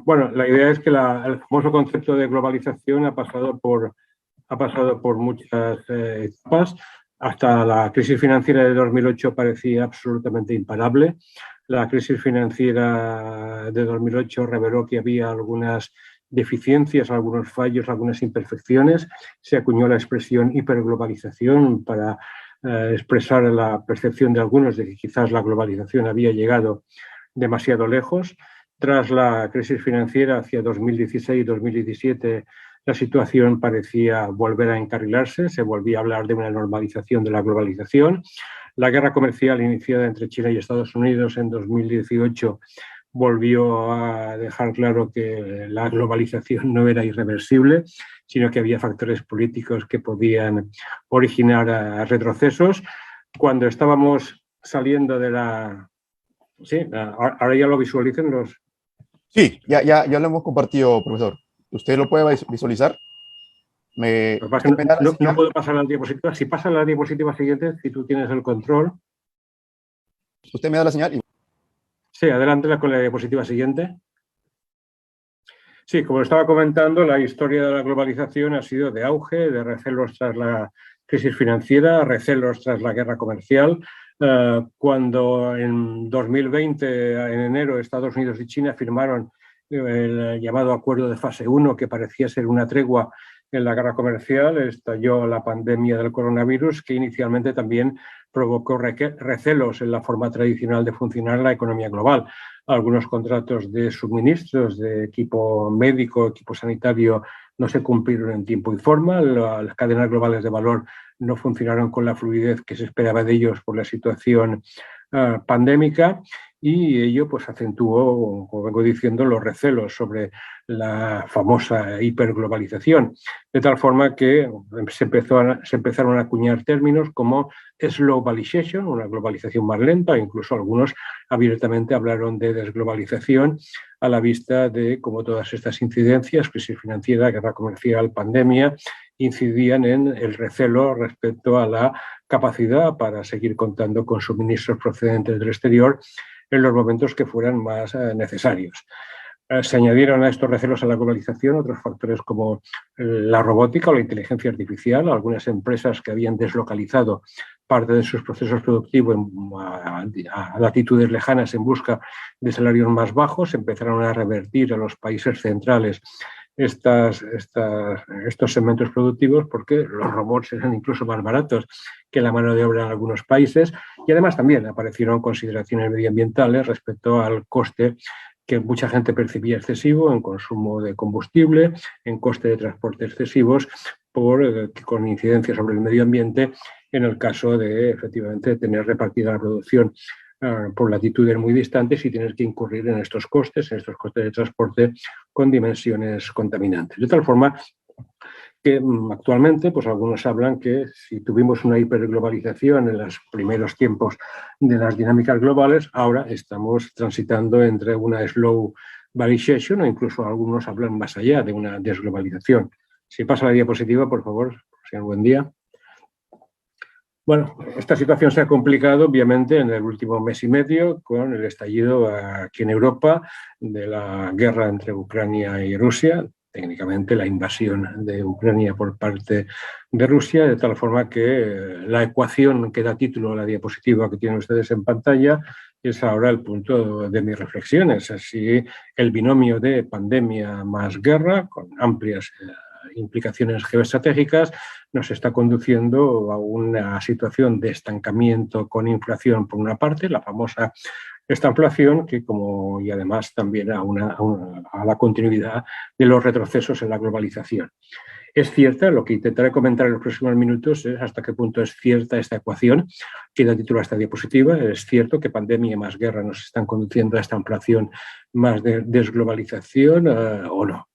Bueno, la idea es que el famoso concepto de globalización ha pasado por muchas etapas. Hasta la crisis financiera de 2008 parecía absolutamente imparable. La crisis financiera de 2008 reveló que había algunas deficiencias, algunos fallos, algunas imperfecciones. Se acuñó la expresión hiperglobalización para expresar la percepción de algunos de que quizás la globalización había llegado demasiado lejos. Tras la crisis financiera hacia 2016-2017, la situación parecía volver a encarrilarse, se volvía a hablar de una normalización de la globalización. La guerra comercial iniciada entre China y Estados Unidos en 2018 volvió a dejar claro que la globalización no era irreversible, sino que había factores políticos que podían originar retrocesos. Cuando estábamos saliendo de la... Sí, ahora ya lo visualizan los... Sí, ya lo hemos compartido, profesor. ¿Usted lo puede visualizar? No puedo pasar a la diapositiva. Si pasa a la diapositiva siguiente, si tú tienes el control. ¿Usted me da la señal? Sí, adelante con la diapositiva siguiente. Sí, como estaba comentando, la historia de la globalización ha sido de auge, de recelos tras la crisis financiera, recelos tras la guerra comercial. Cuando en 2020, en enero, Estados Unidos y China firmaron el llamado Acuerdo de Fase 1, que parecía ser una tregua en la guerra comercial, estalló la pandemia del coronavirus, que inicialmente también provocó recelos en la forma tradicional de funcionar la economía global. Algunos contratos de suministros de equipo médico, equipo sanitario, no se cumplieron en tiempo y forma. Las cadenas globales de valor no funcionaron con la fluidez que se esperaba de ellos por la situación pandémica, y ello pues acentuó, como vengo diciendo, los recelos sobre la famosa hiperglobalización, de tal forma que se empezaron a acuñar términos como slowbalization, una globalización más lenta, incluso algunos abiertamente hablaron de desglobalización, a la vista de cómo todas estas incidencias, crisis financiera, guerra comercial, pandemia, incidían en el recelo respecto a la capacidad para seguir contando con suministros procedentes del exterior en los momentos que fueran más necesarios. Se añadieron a estos recelos a la globalización otros factores como la robótica o la inteligencia artificial. Algunas empresas que habían deslocalizado parte de sus procesos productivos a latitudes lejanas en busca de salarios más bajos empezaron a revertir a los países centrales estos segmentos productivos, porque los robots eran incluso más baratos que la mano de obra en algunos países, y además también aparecieron consideraciones medioambientales respecto al coste que mucha gente percibía excesivo en consumo de combustible, en coste de transporte excesivos, con incidencia sobre el medio ambiente en el caso de efectivamente tener repartida la producción por latitudes muy distantes y tener que incurrir en estos costes de transporte con dimensiones contaminantes. De tal forma que actualmente pues algunos hablan que si tuvimos una hiperglobalización en los primeros tiempos de las dinámicas globales, ahora estamos transitando entre una slow globalization, o incluso algunos hablan más allá de una desglobalización. Si pasa la diapositiva, por favor, señor Buendía. Bueno, esta situación se ha complicado obviamente en el último mes y medio con el estallido aquí en Europa de la guerra entre Ucrania y Rusia, técnicamente la invasión de Ucrania por parte de Rusia, de tal forma que la ecuación que da título a la diapositiva que tienen ustedes en pantalla es ahora el punto de mis reflexiones. Así, el binomio de pandemia más guerra, con amplias implicaciones geoestratégicas, nos está conduciendo a una situación de estancamiento con inflación por una parte, la famosa estanflación, y además también a la continuidad de los retrocesos en la globalización. Es cierta, lo que intentaré comentar en los próximos minutos es hasta qué punto es cierta esta ecuación que da título a esta diapositiva. Es cierto que pandemia más guerra nos están conduciendo a esta inflación más de desglobalización o no.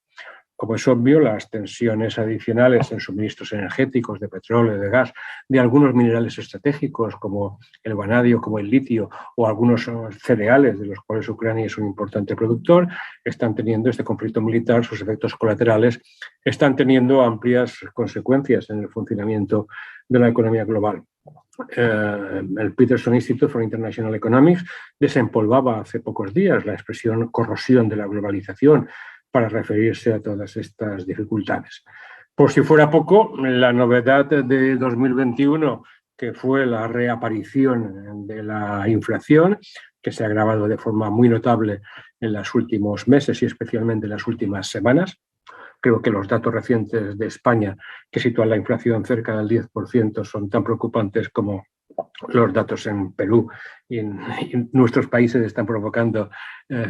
Como es obvio, las tensiones adicionales en suministros energéticos de petróleo, de gas, de algunos minerales estratégicos como el vanadio, como el litio o algunos cereales de los cuales Ucrania es un importante productor, están teniendo este conflicto militar, sus efectos colaterales, están teniendo amplias consecuencias en el funcionamiento de la economía global. el Peterson Institute for International Economics desempolvaba hace pocos días la expresión corrosión de la globalización para referirse a todas estas dificultades. Por si fuera poco, la novedad de 2021, que fue la reaparición de la inflación, que se ha agravado de forma muy notable en los últimos meses y especialmente en las últimas semanas. Creo que los datos recientes de España, que sitúan la inflación cerca del 10%, son tan preocupantes como los datos en Perú y en nuestros países están provocando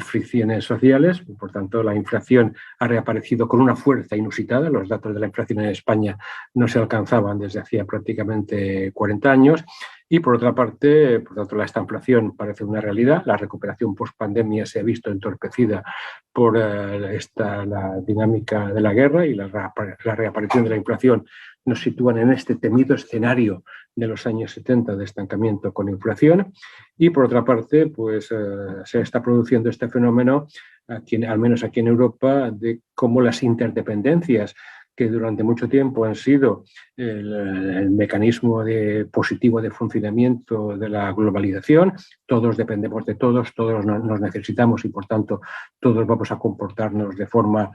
fricciones sociales. Por tanto, la inflación ha reaparecido con una fuerza inusitada. Los datos de la inflación en España no se alcanzaban desde hacía prácticamente 40 años. Y por otra parte, por tanto, la estanflación parece una realidad. La recuperación post-pandemia se ha visto entorpecida por la dinámica de la guerra, y la reaparición de la inflación nos sitúan en este temido escenario de los años 70 de estancamiento con inflación. Y por otra parte, pues se está produciendo este fenómeno, al menos aquí en Europa, de cómo las interdependencias, que durante mucho tiempo han sido el mecanismo positivo de funcionamiento de la globalización. Todos dependemos de todos nos necesitamos y, por tanto, todos vamos a comportarnos de forma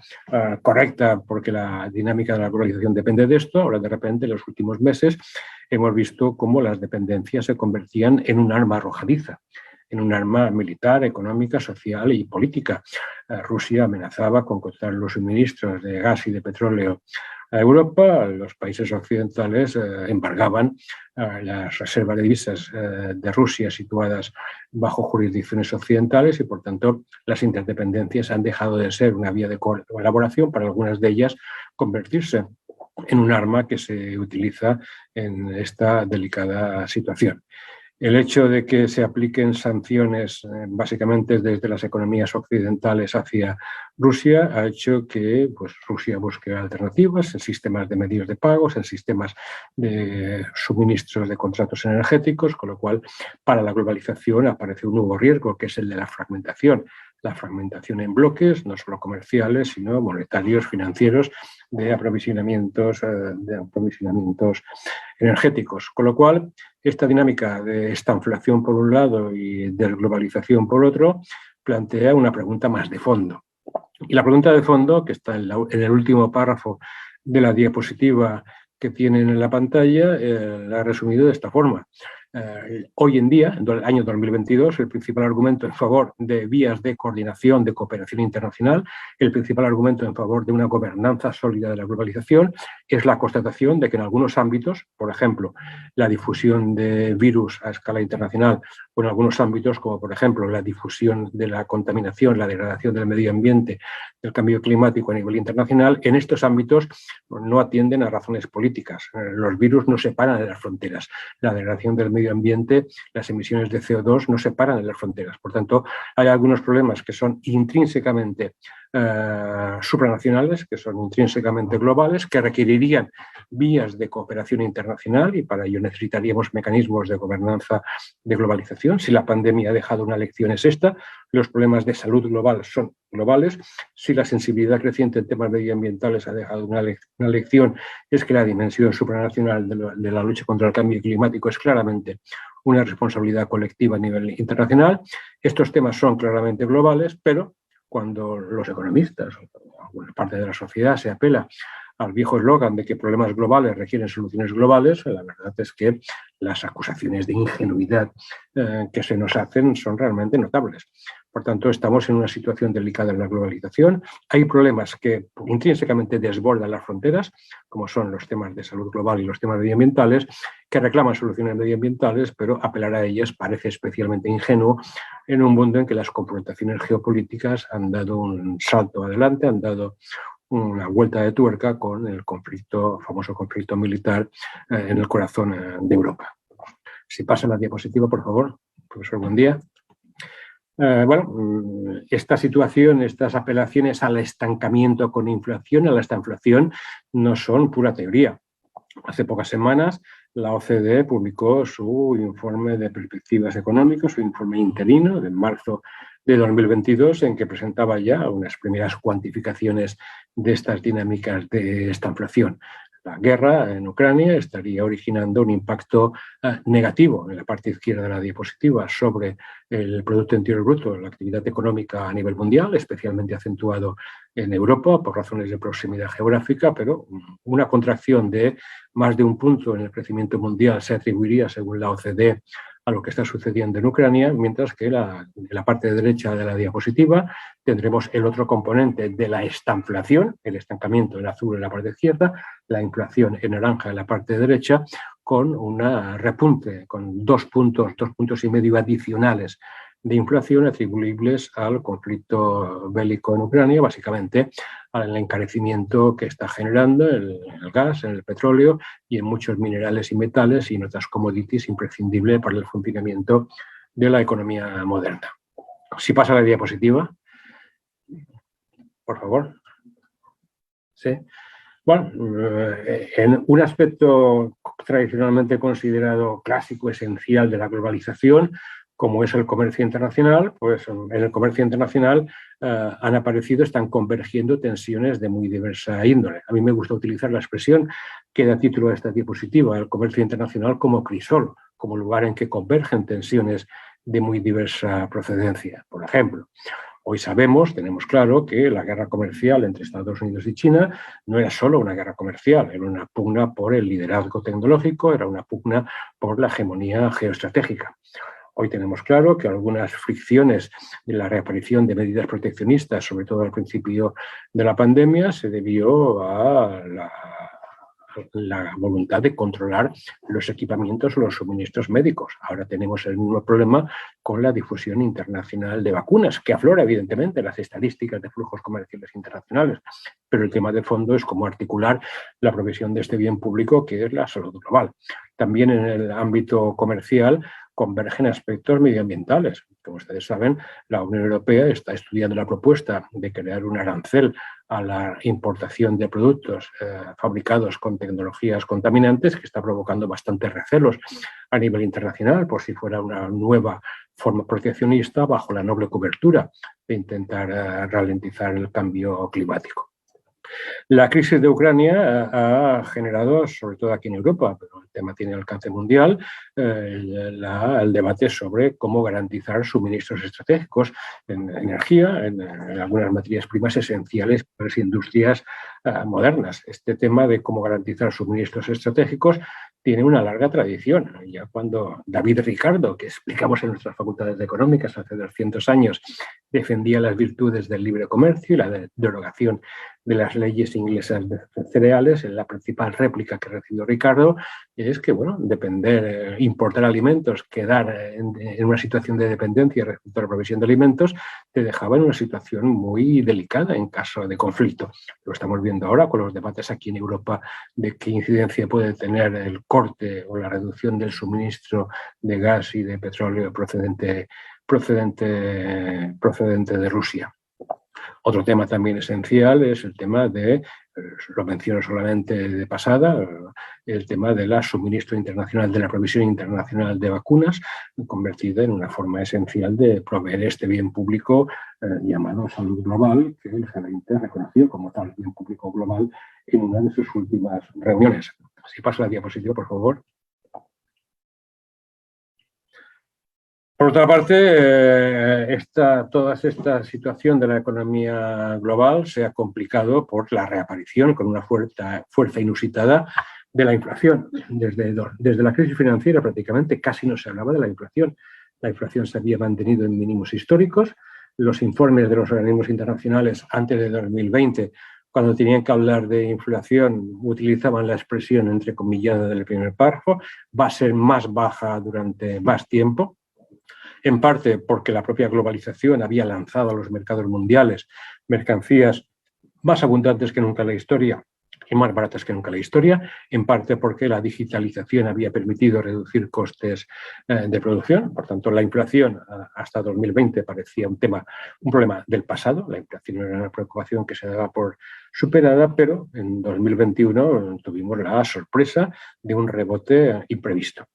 correcta porque la dinámica de la globalización depende de esto. Ahora, de repente, en los últimos meses hemos visto cómo las dependencias se convertían en un arma arrojadiza, en un arma militar, económica, social y política. Rusia amenazaba con cortar los suministros de gas y de petróleo a Europa. Los países occidentales embargaban las reservas de divisas de Rusia situadas bajo jurisdicciones occidentales y, por tanto, las interdependencias han dejado de ser una vía de colaboración para algunas de ellas, convertirse en un arma que se utiliza en esta delicada situación. El hecho de que se apliquen sanciones básicamente desde las economías occidentales hacia Rusia ha hecho que pues, Rusia busque alternativas en sistemas de medios de pagos, en sistemas de suministros de contratos energéticos, con lo cual para la globalización aparece un nuevo riesgo, que es el de la fragmentación en bloques, no solo comerciales, sino monetarios, financieros, de aprovisionamientos energéticos. Con lo cual, esta dinámica de estanflación por un lado y desglobalización por otro plantea una pregunta más de fondo. Y la pregunta de fondo, que está en el último párrafo de la diapositiva que tienen en la pantalla, la he resumido de esta forma. Hoy en día, en el año 2022, el principal argumento en favor de vías de coordinación, de cooperación internacional, el principal argumento en favor de una gobernanza sólida de la globalización es la constatación de que en algunos ámbitos, por ejemplo, la difusión de virus a escala internacional, o en algunos ámbitos, como por ejemplo la difusión de la contaminación, la degradación del medio ambiente, del cambio climático a nivel internacional, en estos ámbitos no atienden a razones políticas. Los virus no separan de las fronteras. La degradación del medio ambiente, las emisiones de CO2 no separan de las fronteras. Por tanto, hay algunos problemas que son intrínsecamente supranacionales, que son intrínsecamente globales, que requerirían vías de cooperación internacional y para ello necesitaríamos mecanismos de gobernanza de globalización. Si la pandemia ha dejado una lección es esta, los problemas de salud global son globales. Si la sensibilidad creciente en temas medioambientales ha dejado una lección, es que la dimensión supranacional de la lucha contra el cambio climático es claramente una responsabilidad colectiva a nivel internacional. Estos temas son claramente globales, pero cuando los economistas o alguna parte de la sociedad se apela al viejo eslogan de que problemas globales requieren soluciones globales, la verdad es que las acusaciones de ingenuidad que se nos hacen son realmente notables. Por tanto, estamos en una situación delicada en la globalización. Hay problemas que intrínsecamente desbordan las fronteras, como son los temas de salud global y los temas medioambientales, que reclaman soluciones medioambientales, pero apelar a ellas parece especialmente ingenuo en un mundo en que las confrontaciones geopolíticas han dado un salto adelante, han dado una vuelta de tuerca con el famoso conflicto militar en el corazón de Europa. Si pasa la diapositiva, por favor, profesor, buen día. Bueno, esta situación, estas apelaciones al estancamiento con inflación, a la estanflación, no son pura teoría. Hace pocas semanas la OCDE publicó su informe de perspectivas económicas, su informe interino de marzo de 2022, en que presentaba ya unas primeras cuantificaciones de estas dinámicas de estanflación. La guerra en Ucrania estaría originando un impacto negativo en la parte izquierda de la diapositiva sobre el Producto Interior Bruto, la actividad económica a nivel mundial, especialmente acentuado en Europa por razones de proximidad geográfica, pero una contracción de más de 1 punto en el crecimiento mundial se atribuiría, según la OCDE, a lo que está sucediendo en Ucrania, mientras que en la parte derecha de la diapositiva tendremos el otro componente de la estanflación, el estancamiento en azul en la parte izquierda, la inflación en naranja en la parte derecha, con una repunte, con 2 puntos y medio adicionales de inflación atribuibles al conflicto bélico en Ucrania, básicamente al encarecimiento que está generando el gas, en el petróleo y en muchos minerales y metales y en otras commodities imprescindibles para el funcionamiento de la economía moderna. Si pasa la diapositiva, por favor. Sí. Bueno, en un aspecto tradicionalmente considerado clásico, esencial de la globalización, como es el comercio internacional, pues en el comercio internacional están convergiendo tensiones de muy diversa índole. A mí me gusta utilizar la expresión que da título a esta diapositiva, el comercio internacional como crisol, como lugar en que convergen tensiones de muy diversa procedencia. Por ejemplo, hoy tenemos claro que la guerra comercial entre Estados Unidos y China no era solo una guerra comercial, era una pugna por el liderazgo tecnológico, era una pugna por la hegemonía geoestratégica. Hoy tenemos claro que algunas fricciones de la reaparición de medidas proteccionistas, sobre todo al principio de la pandemia, se debió a la voluntad de controlar los equipamientos o los suministros médicos. Ahora tenemos el mismo problema con la difusión internacional de vacunas, que aflora evidentemente las estadísticas de flujos comerciales internacionales, pero el tema de fondo es cómo articular la provisión de este bien público que es la salud global. También en el ámbito comercial convergen aspectos medioambientales. Como ustedes saben, la Unión Europea está estudiando la propuesta de crear un arancel a la importación de productos fabricados con tecnologías contaminantes, que está provocando bastantes recelos a nivel internacional, por si fuera una nueva forma proteccionista bajo la noble cobertura de intentar ralentizar el cambio climático. La crisis de Ucrania ha generado, sobre todo aquí en Europa, pero el tema tiene alcance mundial, el debate sobre cómo garantizar suministros estratégicos en energía, en algunas materias primas esenciales para las industrias modernas. Este tema de cómo garantizar suministros estratégicos tiene una larga tradición. Ya cuando David Ricardo, que explicamos en nuestras facultades económicas hace 200 años, defendía las virtudes del libre comercio y la derogación de las leyes inglesas de cereales, en la principal réplica que recibió Ricardo es que, bueno, importar alimentos, quedar en una situación de dependencia respecto a la provisión de alimentos, te dejaba en una situación muy delicada en caso de conflicto. Lo estamos viendo ahora con los debates aquí en Europa de qué incidencia puede tener el corte o la reducción del suministro de gas y de petróleo procedente de Rusia. Otro tema también esencial es el tema lo menciono solamente de pasada, el tema del suministro internacional, de la provisión internacional de vacunas, convertida en una forma esencial de proveer este bien público llamado salud global, que el G20 reconoció como tal bien público global en una de sus últimas reuniones. Si pasa la diapositiva, por favor. Por otra parte, toda esta situación de la economía global se ha complicado por la reaparición con una fuerza inusitada de la inflación. Desde la crisis financiera prácticamente casi no se hablaba de la inflación. La inflación se había mantenido en mínimos históricos. Los informes de los organismos internacionales antes de 2020, cuando tenían que hablar de inflación, utilizaban la expresión entrecomillada del primer párrafo, va a ser más baja durante más tiempo. En parte porque la propia globalización había lanzado a los mercados mundiales mercancías más abundantes que nunca en la historia y más baratas que nunca en la historia, en parte porque la digitalización había permitido reducir costes de producción. Por tanto, la inflación hasta 2020 parecía un problema del pasado. La inflación era una preocupación que se daba por superada, pero en 2021 tuvimos la sorpresa de un rebote imprevisto.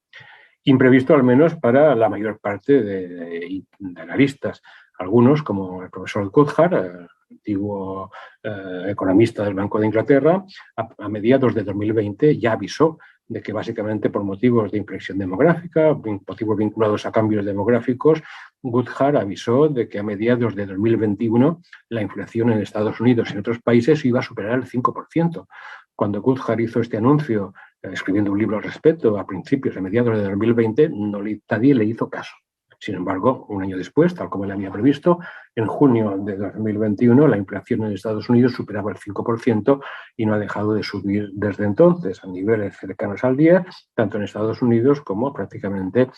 Imprevisto al menos para la mayor parte de analistas. Algunos, como el profesor Coulthard, antiguo economista del Banco de Inglaterra, a mediados de 2020 ya avisó de que básicamente por motivos de inflexión demográfica, motivos vinculados a cambios demográficos, Goodhart avisó de que a mediados de 2021 la inflación en Estados Unidos y en otros países iba a superar el 5%. Cuando Goodhart hizo este anuncio, escribiendo un libro al respecto, a principios, a mediados de 2020, nadie le hizo caso. Sin embargo, un año después, tal como él había previsto, en junio de 2021 la inflación en Estados Unidos superaba el 5% y no ha dejado de subir desde entonces a niveles cercanos al 10%, tanto en Estados Unidos como prácticamente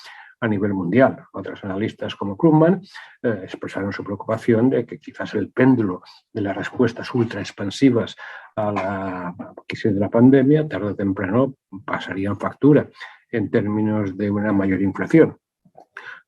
a nivel mundial. Otros analistas como Krugman expresaron su preocupación de que quizás el péndulo de las respuestas ultra expansivas a la crisis de la pandemia tarde o temprano pasarían factura en términos de una mayor inflación.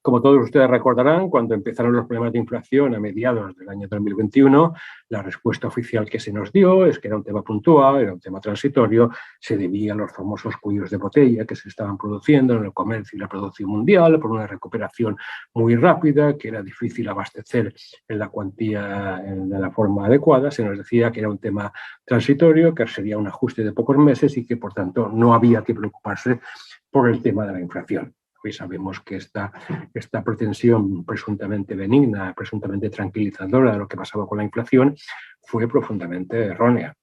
Como todos ustedes recordarán, cuando empezaron los problemas de inflación a mediados del año 2021, la respuesta oficial que se nos dio es que era un tema puntual, era un tema transitorio, se debía a los famosos cuellos de botella que se estaban produciendo en el comercio y la producción mundial por una recuperación muy rápida, que era difícil abastecer en la cuantía, de la forma adecuada. Se nos decía que era un tema transitorio, que sería un ajuste de pocos meses y que, por tanto, no había que preocuparse por el tema de la inflación. Hoy sabemos que esta pretensión presuntamente benigna, presuntamente tranquilizadora de lo que pasaba con la inflación, fue profundamente errónea.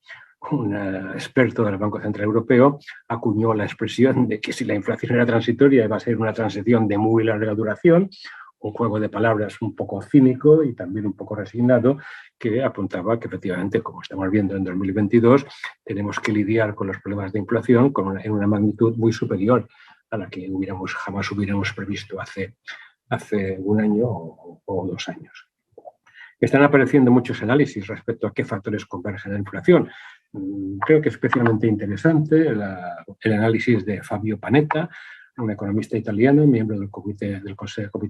Un experto del Banco Central Europeo acuñó la expresión de que si la inflación era transitoria iba a ser una transición de muy larga duración, un juego de palabras un poco cínico y también un poco resignado, que apuntaba que efectivamente, como estamos viendo en 2022, tenemos que lidiar con los problemas de inflación en una magnitud muy superior a la que jamás hubiéramos previsto hace un año o 2 años. Están apareciendo muchos análisis respecto a qué factores convergen la inflación. Creo que es especialmente interesante el análisis de Fabio Panetta, un economista italiano, miembro del comité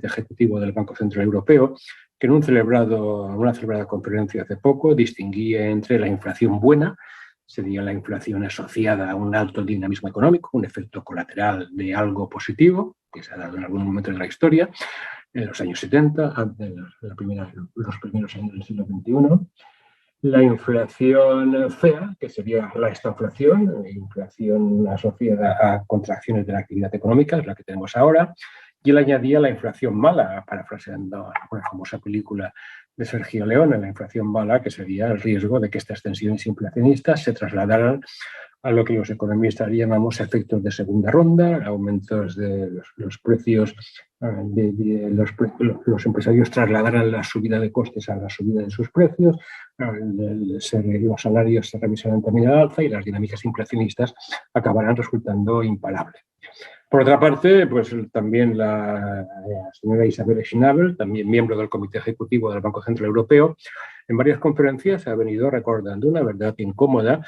ejecutivo del Banco Central Europeo, que en una celebrada conferencia hace poco distinguía entre la inflación buena, sería la inflación asociada a un alto dinamismo económico, un efecto colateral de algo positivo que se ha dado en algún momento de la historia, en los años 70, los primeros años del siglo XXI. La inflación fea, que sería la estaflación, inflación asociada a contracciones de la actividad económica, es la que tenemos ahora, y él añadía la inflación mala, parafraseando una famosa película de Sergio Leone, la inflación mala, que sería el riesgo de que estas tensiones inflacionistas se trasladaran a lo que los economistas llamamos efectos de segunda ronda, aumentos de los precios, los empresarios trasladaran la subida de costes a la subida de sus precios, los salarios se revisarán también al alza y las dinámicas inflacionistas acabarán resultando imparables. Por otra parte, pues también la señora Isabel Schnabel, también miembro del Comité Ejecutivo del Banco Central Europeo, en varias conferencias ha venido recordando una verdad incómoda,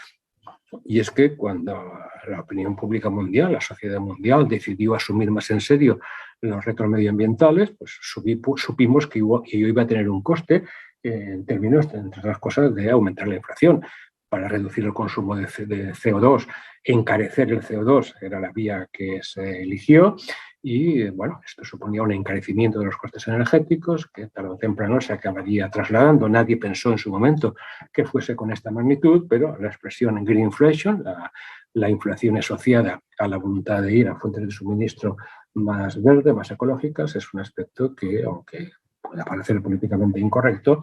y es que cuando la opinión pública mundial, la sociedad mundial, decidió asumir más en serio los retos medioambientales, pues supimos que ello iba a tener un coste en términos, entre otras cosas, de aumentar la inflación. Para reducir el consumo de CO2, encarecer el CO2 era la vía que se eligió y, bueno, esto suponía un encarecimiento de los costes energéticos que tarde o temprano se acabaría trasladando. Nadie pensó en su momento que fuese con esta magnitud, pero la expresión greenflation, la inflación asociada a la voluntad de ir a fuentes de suministro más verdes, más ecológicas, es un aspecto que, aunque pueda parecer políticamente incorrecto,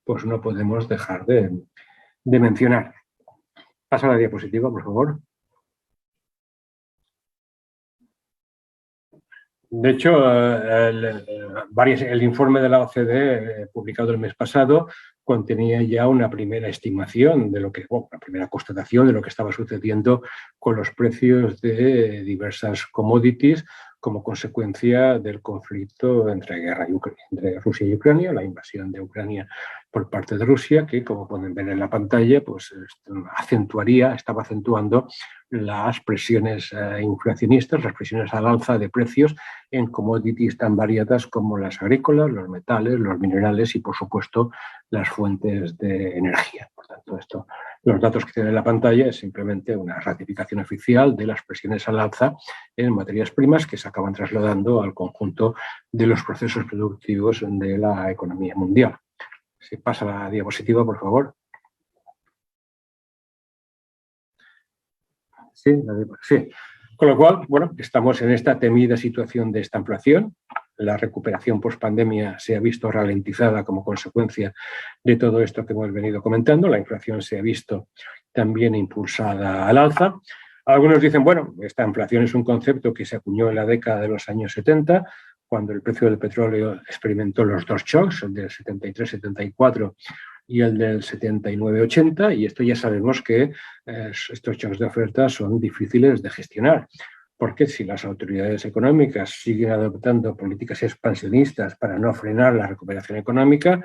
pues no podemos dejar de mencionar. Pasa la diapositiva, por favor. De hecho, el informe de la OCDE publicado el mes pasado contenía ya una primera estimación de una primera constatación de lo que estaba sucediendo con los precios de diversas commodities como consecuencia del conflicto entre Rusia y Ucrania, la invasión de Ucrania por parte de Rusia, que, como pueden ver en la pantalla, pues estaba acentuando las presiones inflacionistas, las presiones al alza de precios en commodities tan variadas como las agrícolas, los metales, los minerales y, por supuesto, las fuentes de energía. Por tanto, los datos que tiene en la pantalla es simplemente una ratificación oficial de las presiones al alza en materias primas que se acaban trasladando al conjunto de los procesos productivos de la economía mundial. Si pasa la diapositiva, por favor. Sí, sí. Con lo cual, bueno, estamos en esta temida situación de esta inflación. La recuperación post-pandemia se ha visto ralentizada como consecuencia de todo esto que hemos venido comentando. La inflación se ha visto también impulsada al alza. Algunos dicen, bueno, esta inflación es un concepto que se acuñó en la década de los años 70, cuando el precio del petróleo experimentó los dos shocks, el del 73-74 y el del 79-80, y esto ya sabemos que estos shocks de oferta son difíciles de gestionar, porque si las autoridades económicas siguen adoptando políticas expansionistas para no frenar la recuperación económica,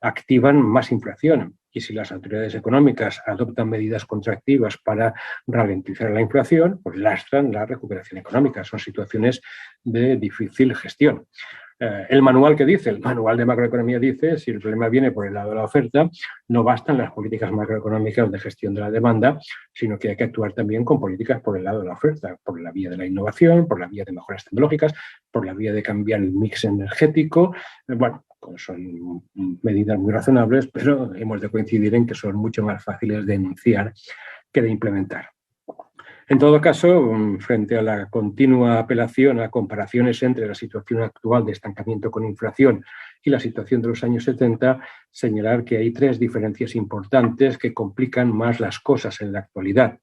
activan más inflación. Y si las autoridades económicas adoptan medidas contractivas para ralentizar la inflación, pues lastran la recuperación económica. Son situaciones de difícil gestión. El manual que dice, el manual de macroeconomía dice, si el problema viene por el lado de la oferta, no bastan las políticas macroeconómicas de gestión de la demanda, sino que hay que actuar también con políticas por el lado de la oferta, por la vía de la innovación, por la vía de mejoras tecnológicas, por la vía de cambiar el mix energético. Bueno, son medidas muy razonables, pero hemos de coincidir en que son mucho más fáciles de enunciar que de implementar. En todo caso, frente a la continua apelación a comparaciones entre la situación actual de estancamiento con inflación y la situación de los años 70, señalar que hay tres diferencias importantes que complican más las cosas en la actualidad.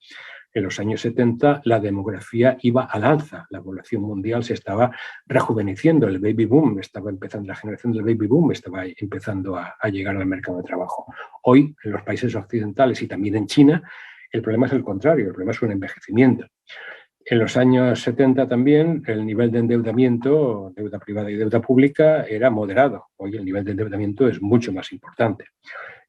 En los años 70 la demografía iba al alza, la población mundial se estaba rejuveneciendo, el baby boom estaba empezando, la generación del baby boom estaba empezando a llegar al mercado de trabajo. Hoy, en los países occidentales y también en China, el problema es el contrario, el problema es un envejecimiento. En los años 70 también el nivel de endeudamiento, deuda privada y deuda pública, era moderado. Hoy el nivel de endeudamiento es mucho más importante.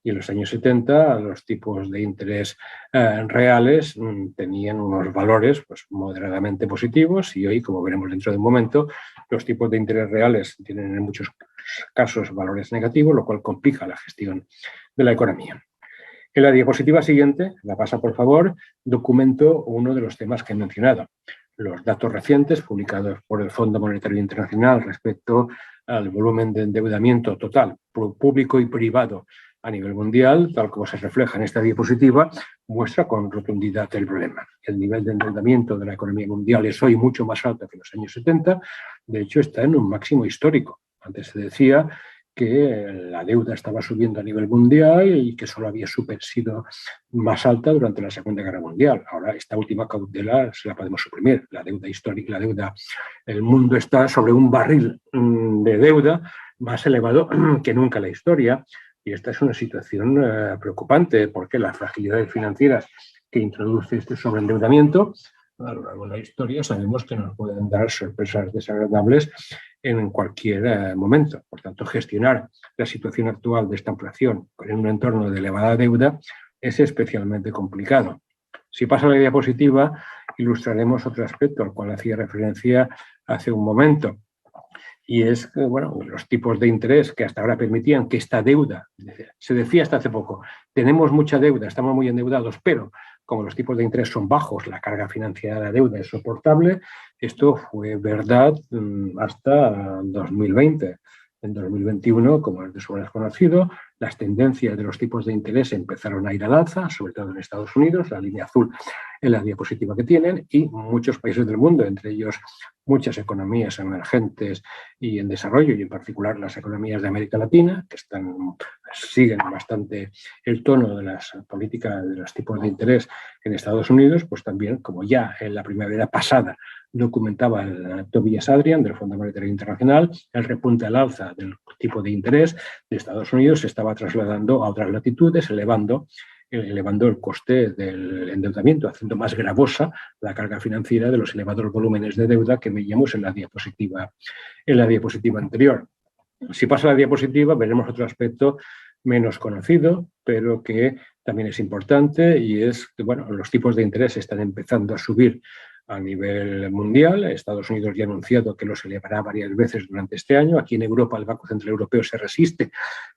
Y en los años 70 los tipos de interés reales tenían unos valores pues, moderadamente positivos y hoy, como veremos dentro de un momento, los tipos de interés reales tienen en muchos casos valores negativos, lo cual complica la gestión de la economía. En la diapositiva siguiente, la pasa por favor, documento uno de los temas que he mencionado. Los datos recientes publicados por el Fondo Monetario Internacional respecto al volumen de endeudamiento total público y privado a nivel mundial, tal como se refleja en esta diapositiva, muestra con rotundidad el problema. El nivel de endeudamiento de la economía mundial es hoy mucho más alto que en los años 70, de hecho está en un máximo histórico. Antes se decía que la deuda estaba subiendo a nivel mundial y que solo había sido más alta durante la Segunda Guerra Mundial. Ahora esta última cautela se la podemos suprimir. La deuda histórica, el mundo está sobre un barril de deuda más elevado que nunca en la historia y esta es una situación preocupante porque las fragilidades financieras que introduce este sobreendeudamiento a lo largo de la historia sabemos que nos pueden dar sorpresas desagradables en cualquier momento. Por tanto, gestionar la situación actual de esta inflación en un entorno de elevada deuda es especialmente complicado. Si pasa la diapositiva, ilustraremos otro aspecto al cual hacía referencia hace un momento. Y es que, bueno, los tipos de interés que hasta ahora permitían que esta deuda, se decía hasta hace poco, tenemos mucha deuda, estamos muy endeudados, pero como los tipos de interés son bajos, la carga financiera de la deuda es soportable. Esto fue verdad hasta 2020. En 2021, como es de sobra conocido, las tendencias de los tipos de interés empezaron a ir al alza, sobre todo en Estados Unidos, la línea azul en la diapositiva que tienen, y muchos países del mundo, entre ellos muchas economías emergentes y en desarrollo, y en particular las economías de América Latina, que siguen bastante el tono de las políticas de los tipos de interés en Estados Unidos, pues también, como ya en la primavera pasada documentaba el Tobias Adrian del Fondo Monetario Internacional, el repunte al alza del tipo de interés de Estados Unidos se estaba trasladando a otras latitudes, elevando el coste del endeudamiento, haciendo más gravosa la carga financiera de los elevados volúmenes de deuda que veíamos en la diapositiva anterior. Si pasa la diapositiva, veremos otro aspecto menos conocido, pero que también es importante, y es que bueno, los tipos de interés están empezando a subir a nivel mundial. Estados Unidos ya ha anunciado que los elevará varias veces durante este año. Aquí en Europa el Banco Central Europeo se resiste,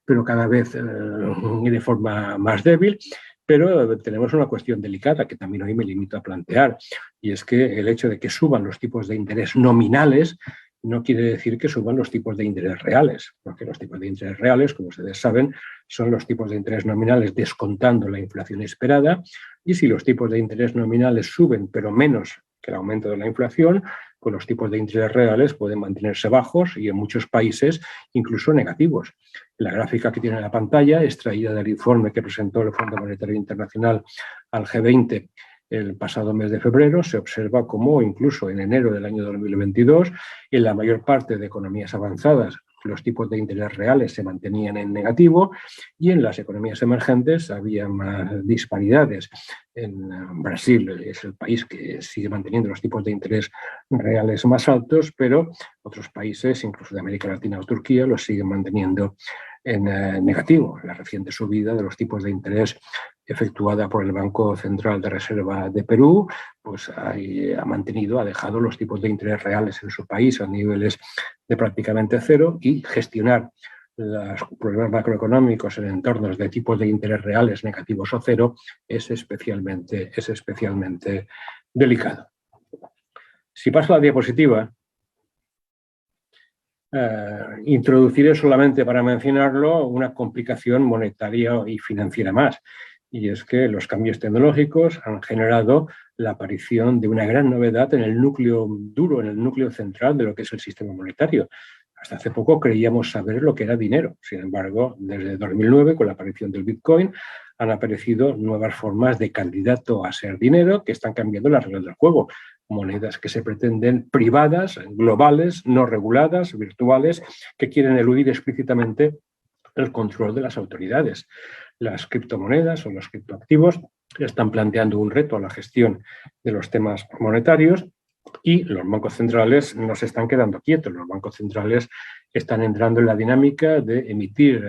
pero cada vez de forma más débil. Pero tenemos una cuestión delicada que también hoy me limito a plantear, y es que el hecho de que suban los tipos de interés nominales no quiere decir que suban los tipos de interés reales, porque los tipos de interés reales, como ustedes saben, son los tipos de interés nominales descontando la inflación esperada, y si los tipos de interés nominales suben, pero menos que el aumento de la inflación, pues los tipos de interés reales pueden mantenerse bajos y en muchos países incluso negativos. La gráfica que tiene en la pantalla, extraída del informe que presentó el Fondo Monetario Internacional al G20 el pasado mes de febrero, se observa cómo incluso en enero del año 2022, en la mayor parte de economías avanzadas, los tipos de interés reales se mantenían en negativo y en las economías emergentes había más disparidades. En Brasil es el país que sigue manteniendo los tipos de interés reales más altos, pero otros países, incluso de América Latina o Turquía, los siguen manteniendo en negativo. La reciente subida de los tipos de interés efectuada por el Banco Central de Reserva de Perú, pues ha dejado los tipos de interés reales en su país a niveles de prácticamente cero, y gestionar los problemas macroeconómicos en entornos de tipos de interés reales negativos o cero es especialmente delicado. Si paso a la diapositiva, introduciré solamente para mencionarlo una complicación monetaria y financiera más, y es que los cambios tecnológicos han generado la aparición de una gran novedad en el núcleo duro, en el núcleo central de lo que es el sistema monetario. Hasta hace poco creíamos saber lo que era dinero. Sin embargo, desde 2009, con la aparición del Bitcoin, han aparecido nuevas formas de candidato a ser dinero que están cambiando las reglas del juego. Monedas que se pretenden privadas, globales, no reguladas, virtuales, que quieren eludir explícitamente el control de las autoridades. Las criptomonedas o los criptoactivos están planteando un reto a la gestión de los temas monetarios, y los bancos centrales no se están quedando quietos. Los bancos centrales están entrando en la dinámica de emitir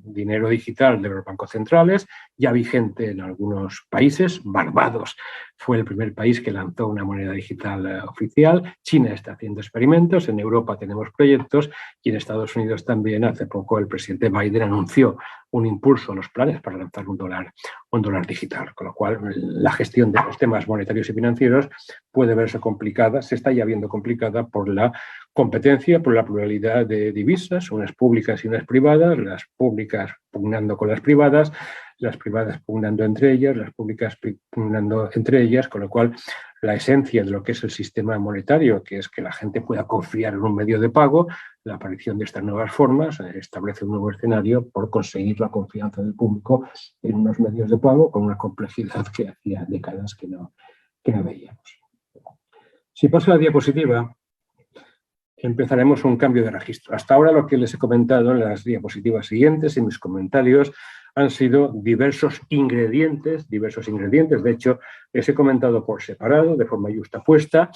dinero digital de los bancos centrales, ya vigente en algunos países. Barbados fue el primer país que lanzó una moneda digital oficial. China está haciendo experimentos, en Europa tenemos proyectos y en Estados Unidos también. Hace poco el presidente Biden anunció un impulso a los planes para lanzar un dólar digital, con lo cual la gestión de los temas monetarios y financieros puede verse complicada, se está ya viendo complicada por la competencia, por la pluralidad de divisas, unas públicas y unas privadas, las públicas pugnando con las privadas pugnando entre ellas, las públicas pugnando entre ellas, con lo cual la esencia de lo que es el sistema monetario, que es que la gente pueda confiar en un medio de pago, la aparición de estas nuevas formas establece un nuevo escenario por conseguir la confianza del público en unos medios de pago con una complejidad que hacía décadas que no veíamos. Si paso a la diapositiva, empezaremos un cambio de registro. Hasta ahora lo que les he comentado en las diapositivas siguientes, en mis comentarios, han sido diversos ingredientes. De hecho, les he comentado por separado, de forma yuxtapuesta,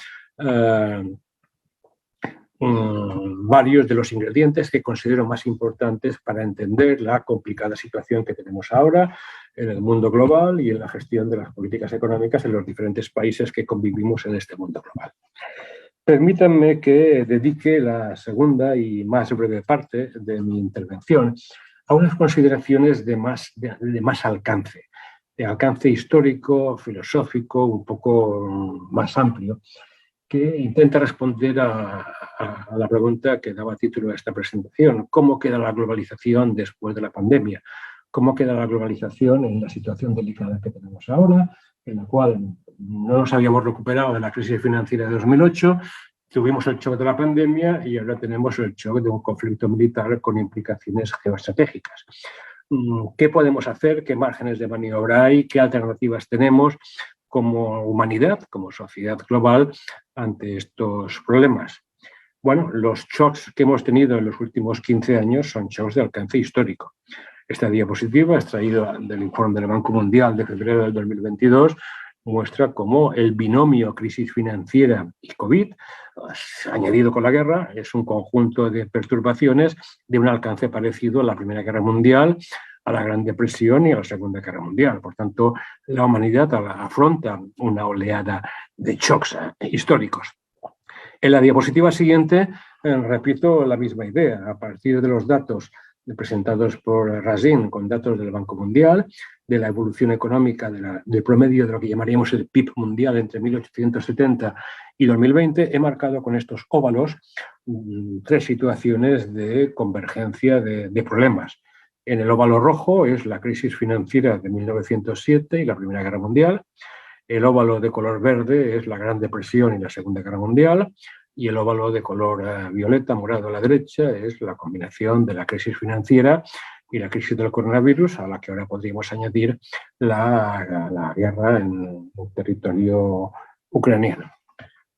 varios de los ingredientes que considero más importantes para entender la complicada situación que tenemos ahora en el mundo global y en la gestión de las políticas económicas en los diferentes países que convivimos en este mundo global. Permítanme que dedique la segunda y más breve parte de mi intervención a unas consideraciones de más alcance, de alcance histórico, filosófico, un poco más amplio, que intenta responder a la pregunta que daba título a esta presentación: ¿cómo queda la globalización después de la pandemia? ¿Cómo queda la globalización en la situación delicada que tenemos ahora, en la cual no nos habíamos recuperado de la crisis financiera de 2008, tuvimos el shock de la pandemia y ahora tenemos el shock de un conflicto militar con implicaciones geoestratégicas? ¿Qué podemos hacer? ¿Qué márgenes de maniobra hay? ¿Qué alternativas tenemos como humanidad, como sociedad global, ante estos problemas? Bueno, los shocks que hemos tenido en los últimos 15 años son shocks de alcance histórico. Esta diapositiva, extraída del informe del Banco Mundial de febrero del 2022, muestra cómo el binomio crisis financiera y COVID, añadido con la guerra, es un conjunto de perturbaciones de un alcance parecido a la Primera Guerra Mundial, a la Gran Depresión y a la Segunda Guerra Mundial. Por tanto, la humanidad afronta una oleada de shocks históricos. En la diapositiva siguiente, repito la misma idea. A partir de los datos presentados por Razin con datos del Banco Mundial, de la evolución económica del promedio de lo que llamaríamos el PIB mundial entre 1870 y 2020, he marcado con estos óvalos tres situaciones de convergencia de problemas. En el óvalo rojo es la crisis financiera de 1907 y la Primera Guerra Mundial. El óvalo de color verde es la Gran Depresión y la Segunda Guerra Mundial. Y el óvalo de color violeta, morado a la derecha, es la combinación de la crisis financiera y la crisis del coronavirus, a la que ahora podríamos añadir la guerra en el territorio ucraniano.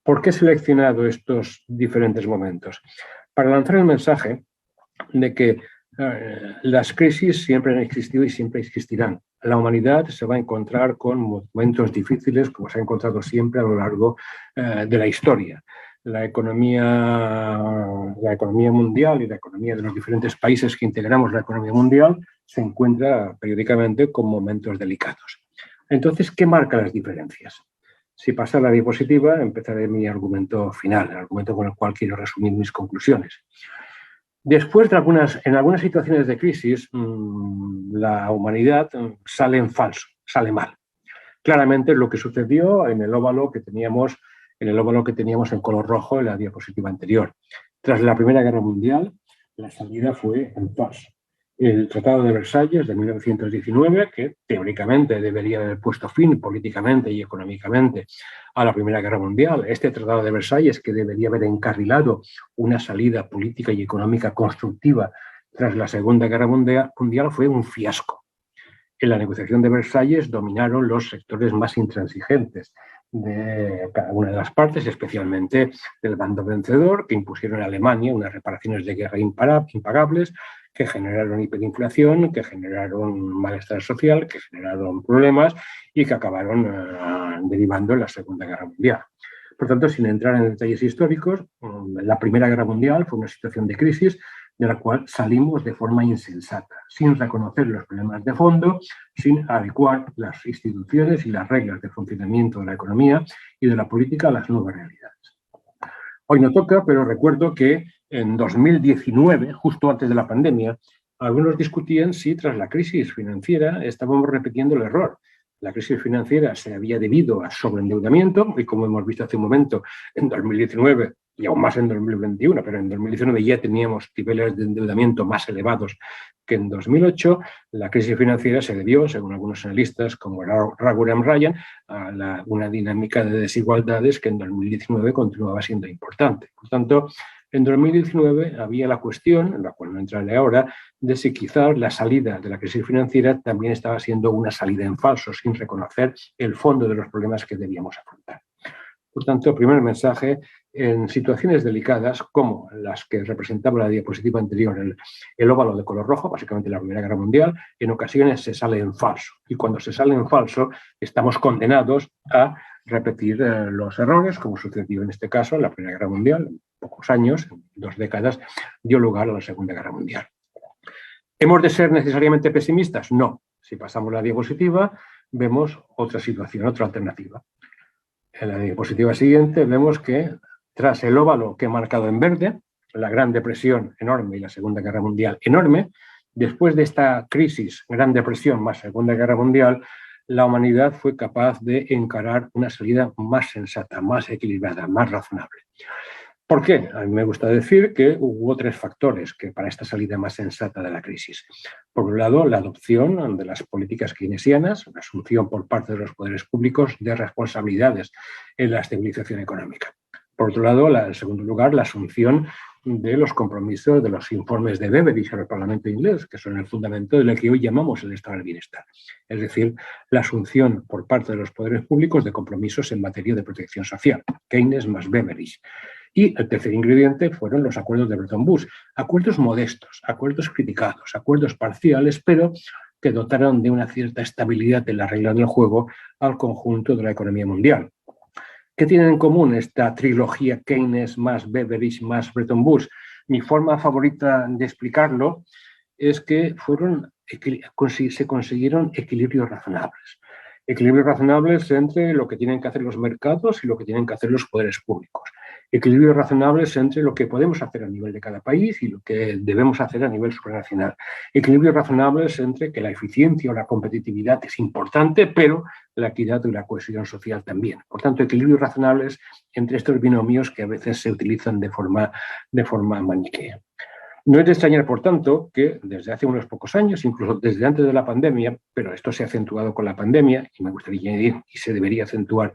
¿Por qué he seleccionado estos diferentes momentos? Para lanzar el mensaje de que las crisis siempre han existido y siempre existirán. La humanidad se va a encontrar con momentos difíciles, como se ha encontrado siempre a lo largo de la historia. La economía mundial y la economía de los diferentes países que integramos la economía mundial se encuentra periódicamente con momentos delicados. Entonces, ¿qué marca las diferencias? Si pasa la diapositiva, empezaré mi argumento final, el argumento con el cual quiero resumir mis conclusiones. Después de en algunas situaciones de crisis, la humanidad sale en falso, sale mal. Claramente lo que sucedió en el óvalo que teníamos en color rojo en la diapositiva anterior. Tras la Primera Guerra Mundial, la salida fue en falso. El Tratado de Versalles de 1919, que teóricamente debería haber puesto fin políticamente y económicamente a la Primera Guerra Mundial, este Tratado de Versalles que debería haber encarrilado una salida política y económica constructiva tras la Segunda Guerra Mundial, fue un fiasco. En la negociación de Versalles dominaron los sectores más intransigentes de cada una de las partes, especialmente del bando vencedor, que impusieron a Alemania unas reparaciones de guerra impagables, que generaron hiperinflación, que generaron malestar social, que generaron problemas y que acabaron derivando en la Segunda Guerra Mundial. Por tanto, sin entrar en detalles históricos, la Primera Guerra Mundial fue una situación de crisis de la cual salimos de forma insensata, sin reconocer los problemas de fondo, sin adecuar las instituciones y las reglas de funcionamiento de la economía y de la política a las nuevas realidades. Hoy no toca, pero recuerdo que en 2019, justo antes de la pandemia, algunos discutían si tras la crisis financiera estábamos repitiendo el error. La crisis financiera se había debido a sobreendeudamiento y, como hemos visto hace un momento, en 2019 y aún más en 2021, pero en 2019 ya teníamos niveles de endeudamiento más elevados que en 2008. La crisis financiera se debió, según algunos analistas como Raghuram Rajan, a una dinámica de desigualdades que en 2019 continuaba siendo importante. Por tanto, en 2019 había la cuestión, en la cual no entraré ahora, de si quizás la salida de la crisis financiera también estaba siendo una salida en falso, sin reconocer el fondo de los problemas que debíamos afrontar. Por tanto, primer mensaje, en situaciones delicadas como las que representaba la diapositiva anterior, el óvalo de color rojo, básicamente la Primera Guerra Mundial, en ocasiones se sale en falso. Y cuando se sale en falso, estamos condenados a repetir los errores, como sucedió en este caso en la Primera Guerra Mundial. En pocos años, en 2 décadas, dio lugar a la Segunda Guerra Mundial. ¿Hemos de ser necesariamente pesimistas? No. Si pasamos la diapositiva, vemos otra situación, otra alternativa. En la diapositiva siguiente vemos que tras el óvalo que he marcado en verde, la Gran Depresión enorme y la Segunda Guerra Mundial enorme, después de esta crisis, Gran Depresión más Segunda Guerra Mundial, la humanidad fue capaz de encarar una salida más sensata, más equilibrada, más razonable. ¿Por qué? A mí me gusta decir que hubo 3 factores que para esta salida más sensata de la crisis. Por un lado, la adopción de las políticas keynesianas, la asunción por parte de los poderes públicos de responsabilidades en la estabilización económica. Por otro lado, en segundo lugar, la asunción de los compromisos de los informes de Beveridge al Parlamento inglés, que son el fundamento de lo que hoy llamamos el estado del bienestar. Es decir, la asunción por parte de los poderes públicos de compromisos en materia de protección social. Keynes más Beveridge. Y el tercer ingrediente fueron los acuerdos de Bretton Woods. Acuerdos modestos, acuerdos criticados, acuerdos parciales, pero que dotaron de una cierta estabilidad en las reglas del juego al conjunto de la economía mundial. ¿Qué tienen en común esta trilogía Keynes más Beveridge más Bretton Woods? Mi forma favorita de explicarlo es que se consiguieron equilibrios razonables. Equilibrios razonables entre lo que tienen que hacer los mercados y lo que tienen que hacer los poderes públicos. Equilibrios razonables entre lo que podemos hacer a nivel de cada país y lo que debemos hacer a nivel supranacional. Equilibrios razonables entre que la eficiencia o la competitividad es importante, pero la equidad y la cohesión social también. Por tanto, equilibrios razonables entre estos binomios que a veces se utilizan de forma maniquea. No es de extrañar, por tanto, que desde hace unos pocos años, incluso desde antes de la pandemia, pero esto se ha acentuado con la pandemia, y me gustaría añadir, y se debería acentuar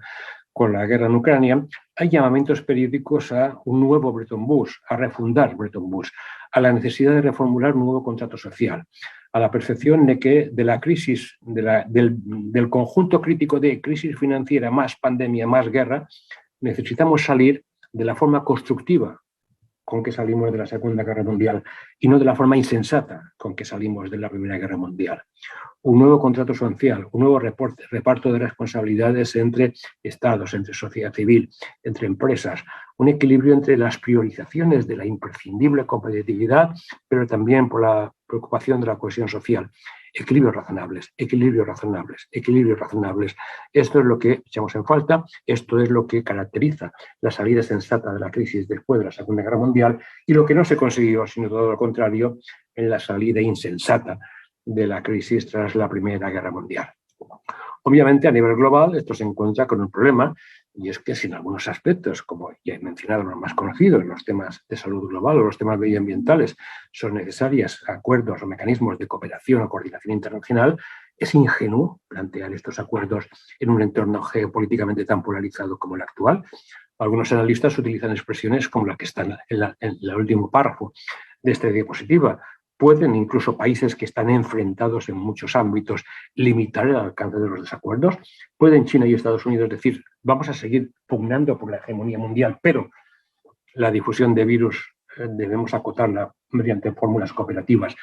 con la guerra en Ucrania, hay llamamientos periódicos a un nuevo Bretton Woods, a refundar Bretton Woods, a la necesidad de reformular un nuevo contrato social, a la percepción de que de la crisis, del conjunto crítico de crisis financiera más pandemia más guerra, necesitamos salir de la forma constructiva con que salimos de la Segunda Guerra Mundial y no de la forma insensata con que salimos de la Primera Guerra Mundial. Un nuevo contrato social, un nuevo reparto de responsabilidades entre estados, entre sociedad civil, entre empresas, un equilibrio entre las priorizaciones de la imprescindible competitividad, pero también por la preocupación de la cohesión social. Equilibrios razonables, equilibrios razonables, equilibrios razonables. Esto es lo que echamos en falta, esto es lo que caracteriza la salida sensata de la crisis después de la Segunda Guerra Mundial y lo que no se consiguió, sino todo lo contrario, en la salida insensata de la crisis tras la Primera Guerra Mundial. Obviamente, a nivel global, esto se encuentra con un problema, y es que si en algunos aspectos, como ya he mencionado, los más conocidos, los temas de salud global o los temas medioambientales, son necesarios acuerdos o mecanismos de cooperación o coordinación internacional, es ingenuo plantear estos acuerdos en un entorno geopolíticamente tan polarizado como el actual. Algunos analistas utilizan expresiones como la que está en el último párrafo de esta diapositiva. ¿Pueden incluso países que están enfrentados en muchos ámbitos limitar el alcance de los desacuerdos? ¿Pueden China y Estados Unidos decir, vamos a seguir pugnando por la hegemonía mundial, pero la difusión de virus debemos acotarla mediante fórmulas cooperativas?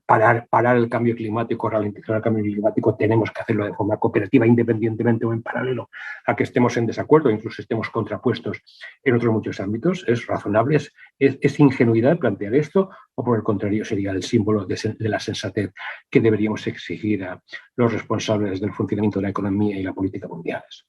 Parar el cambio climático, ralentizar el cambio climático, tenemos que hacerlo de forma cooperativa, independientemente o en paralelo a que estemos en desacuerdo, incluso estemos contrapuestos en otros muchos ámbitos. ¿Es razonable? ¿Es ingenuidad plantear esto? ¿O por el contrario sería el símbolo de la sensatez que deberíamos exigir a los responsables del funcionamiento de la economía y la política mundiales?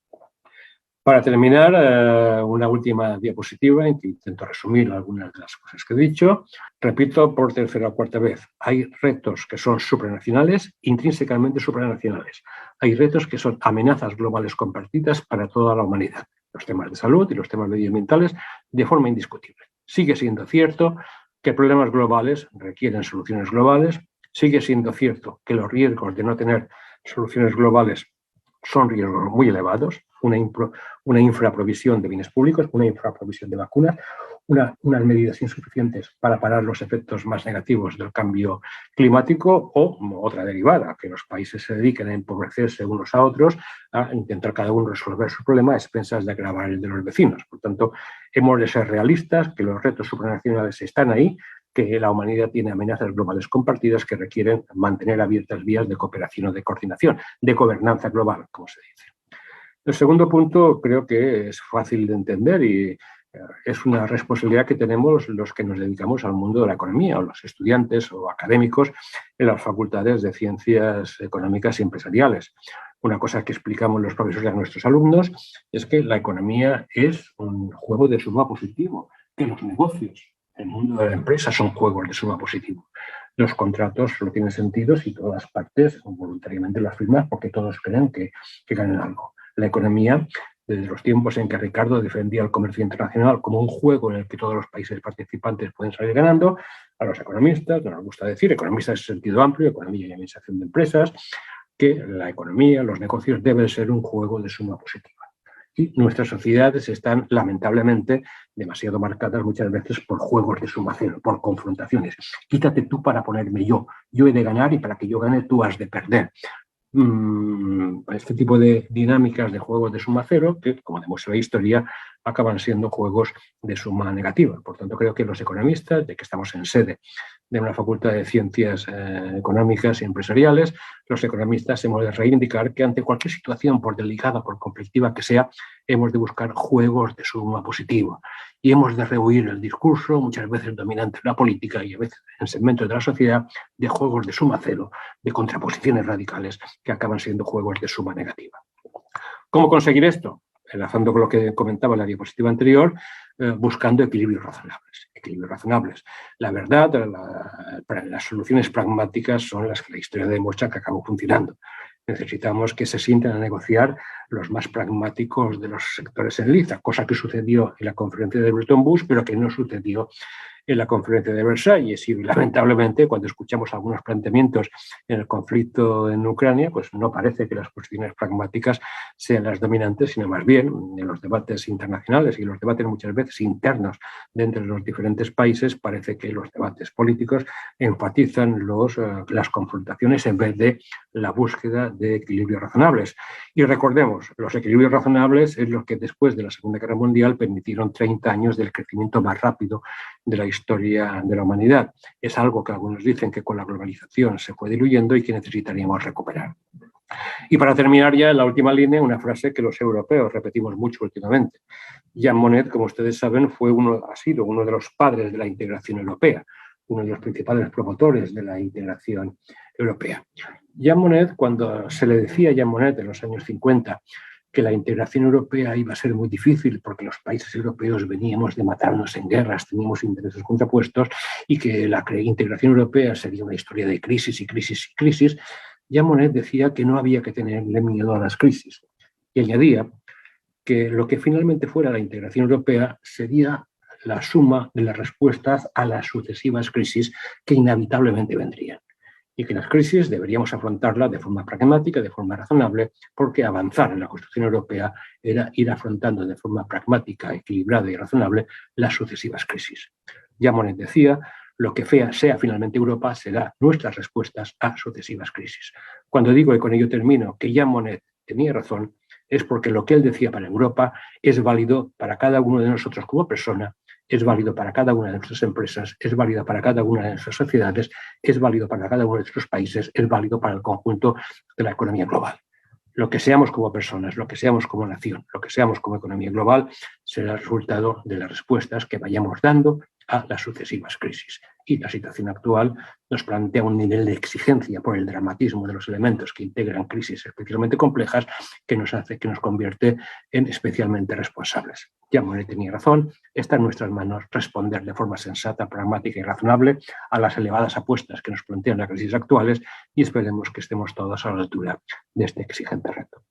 Para terminar, una última diapositiva en que intento resumir algunas de las cosas que he dicho. Repito por tercera o cuarta vez, hay retos que son supranacionales, intrínsecamente supranacionales. Hay retos que son amenazas globales compartidas para toda la humanidad. Los temas de salud y los temas medioambientales de forma indiscutible. Sigue siendo cierto que problemas globales requieren soluciones globales. Sigue siendo cierto que los riesgos de no tener soluciones globales son riesgos muy elevados, una infraprovisión de bienes públicos, una infraprovisión de vacunas, unas medidas insuficientes para parar los efectos más negativos del cambio climático o otra derivada, que los países se dediquen a empobrecerse unos a otros, a intentar cada uno resolver su problema a expensas de agravar el de los vecinos. Por tanto, hemos de ser realistas, que los retos supranacionales están ahí, que la humanidad tiene amenazas globales compartidas que requieren mantener abiertas vías de cooperación o de coordinación, de gobernanza global, como se dice. El segundo punto creo que es fácil de entender y es una responsabilidad que tenemos los que nos dedicamos al mundo de la economía, o los estudiantes o académicos en las facultades de ciencias económicas y empresariales. Una cosa que explicamos los profesores a nuestros alumnos es que la economía es un juego de suma positivo, que los negocios, el mundo de la empresa son juegos de suma positivo. Los contratos solo tienen sentido si todas las partes voluntariamente las firman porque todos creen que ganan algo. La economía, desde los tiempos en que Ricardo defendía el comercio internacional como un juego en el que todos los países participantes pueden salir ganando, a los economistas, nos gusta decir, economistas en sentido amplio, economía y administración de empresas, que la economía, los negocios deben ser un juego de suma positiva. Y nuestras sociedades están, lamentablemente, demasiado marcadas muchas veces por juegos de suma cero, por confrontaciones. Quítate tú para ponerme yo. Yo he de ganar y para que yo gane tú has de perder. Este tipo de dinámicas de juegos de suma cero, que, como demuestra la historia, acaban siendo juegos de suma negativa. Por tanto, creo que los economistas, de que estamos en sede de una facultad de ciencias económicas y empresariales, los economistas hemos de reivindicar que ante cualquier situación, por delicada, por conflictiva que sea, hemos de buscar juegos de suma positiva y hemos de rehuir el discurso, muchas veces dominante en la política y a veces en segmentos de la sociedad, de juegos de suma cero, de contraposiciones radicales que acaban siendo juegos de suma negativa. ¿Cómo conseguir esto? enlazando con lo que comentaba en la diapositiva anterior, buscando equilibrios razonables. Equilibrios razonables. La verdad, las soluciones pragmáticas son las que la historia demuestra que acaban funcionando. Necesitamos que se sienten a negociar los más pragmáticos de los sectores en liza, cosa que sucedió en la conferencia de Bretton Woods, pero que no sucedió en la conferencia de Versalles. Y lamentablemente, cuando escuchamos algunos planteamientos en el conflicto en Ucrania, pues no parece que las posiciones pragmáticas sean las dominantes, sino más bien en los debates internacionales y los debates muchas veces internos dentro de los diferentes países, parece que los debates políticos enfatizan las confrontaciones en vez de la búsqueda de equilibrios razonables. Y recordemos, los equilibrios razonables es lo que después de la Segunda Guerra Mundial permitieron 30 años del crecimiento más rápido de la historia de la humanidad. Es algo que algunos dicen que con la globalización se fue diluyendo y que necesitaríamos recuperar. Y para terminar ya en la última línea, una frase que los europeos repetimos mucho últimamente. Jean Monnet, como ustedes saben, ha sido uno de los padres de la integración europea, uno de los principales promotores de la integración europea. Jean Monnet, cuando se le decía a Jean Monnet en los años 50 que la integración europea iba a ser muy difícil porque los países europeos veníamos de matarnos en guerras, teníamos intereses contrapuestos y que la integración europea sería una historia de crisis y crisis y crisis, Jean Monnet decía que no había que tenerle miedo a las crisis y añadía que lo que finalmente fuera la integración europea sería la suma de las respuestas a las sucesivas crisis que inevitablemente vendrían. Y que las crisis deberíamos afrontarlas de forma pragmática, de forma razonable, porque avanzar en la construcción europea era ir afrontando de forma pragmática, equilibrada y razonable las sucesivas crisis. Jean Monnet decía, lo que sea finalmente Europa será nuestras respuestas a sucesivas crisis. Cuando digo, y con ello termino, que Jean Monnet tenía razón, es porque lo que él decía para Europa es válido para cada uno de nosotros como persona, es válido para cada una de nuestras empresas, es válido para cada una de nuestras sociedades, es válido para cada uno de nuestros países, es válido para el conjunto de la economía global. Lo que seamos como personas, lo que seamos como nación, lo que seamos como economía global, será el resultado de las respuestas que vayamos dando a las sucesivas crisis. Y la situación actual nos plantea un nivel de exigencia por el dramatismo de los elementos que integran crisis especialmente complejas que nos convierte en especialmente responsables. Jean Monnet tenía razón, está en nuestras manos responder de forma sensata, pragmática y razonable a las elevadas apuestas que nos plantean las crisis actuales y esperemos que estemos todos a la altura de este exigente reto.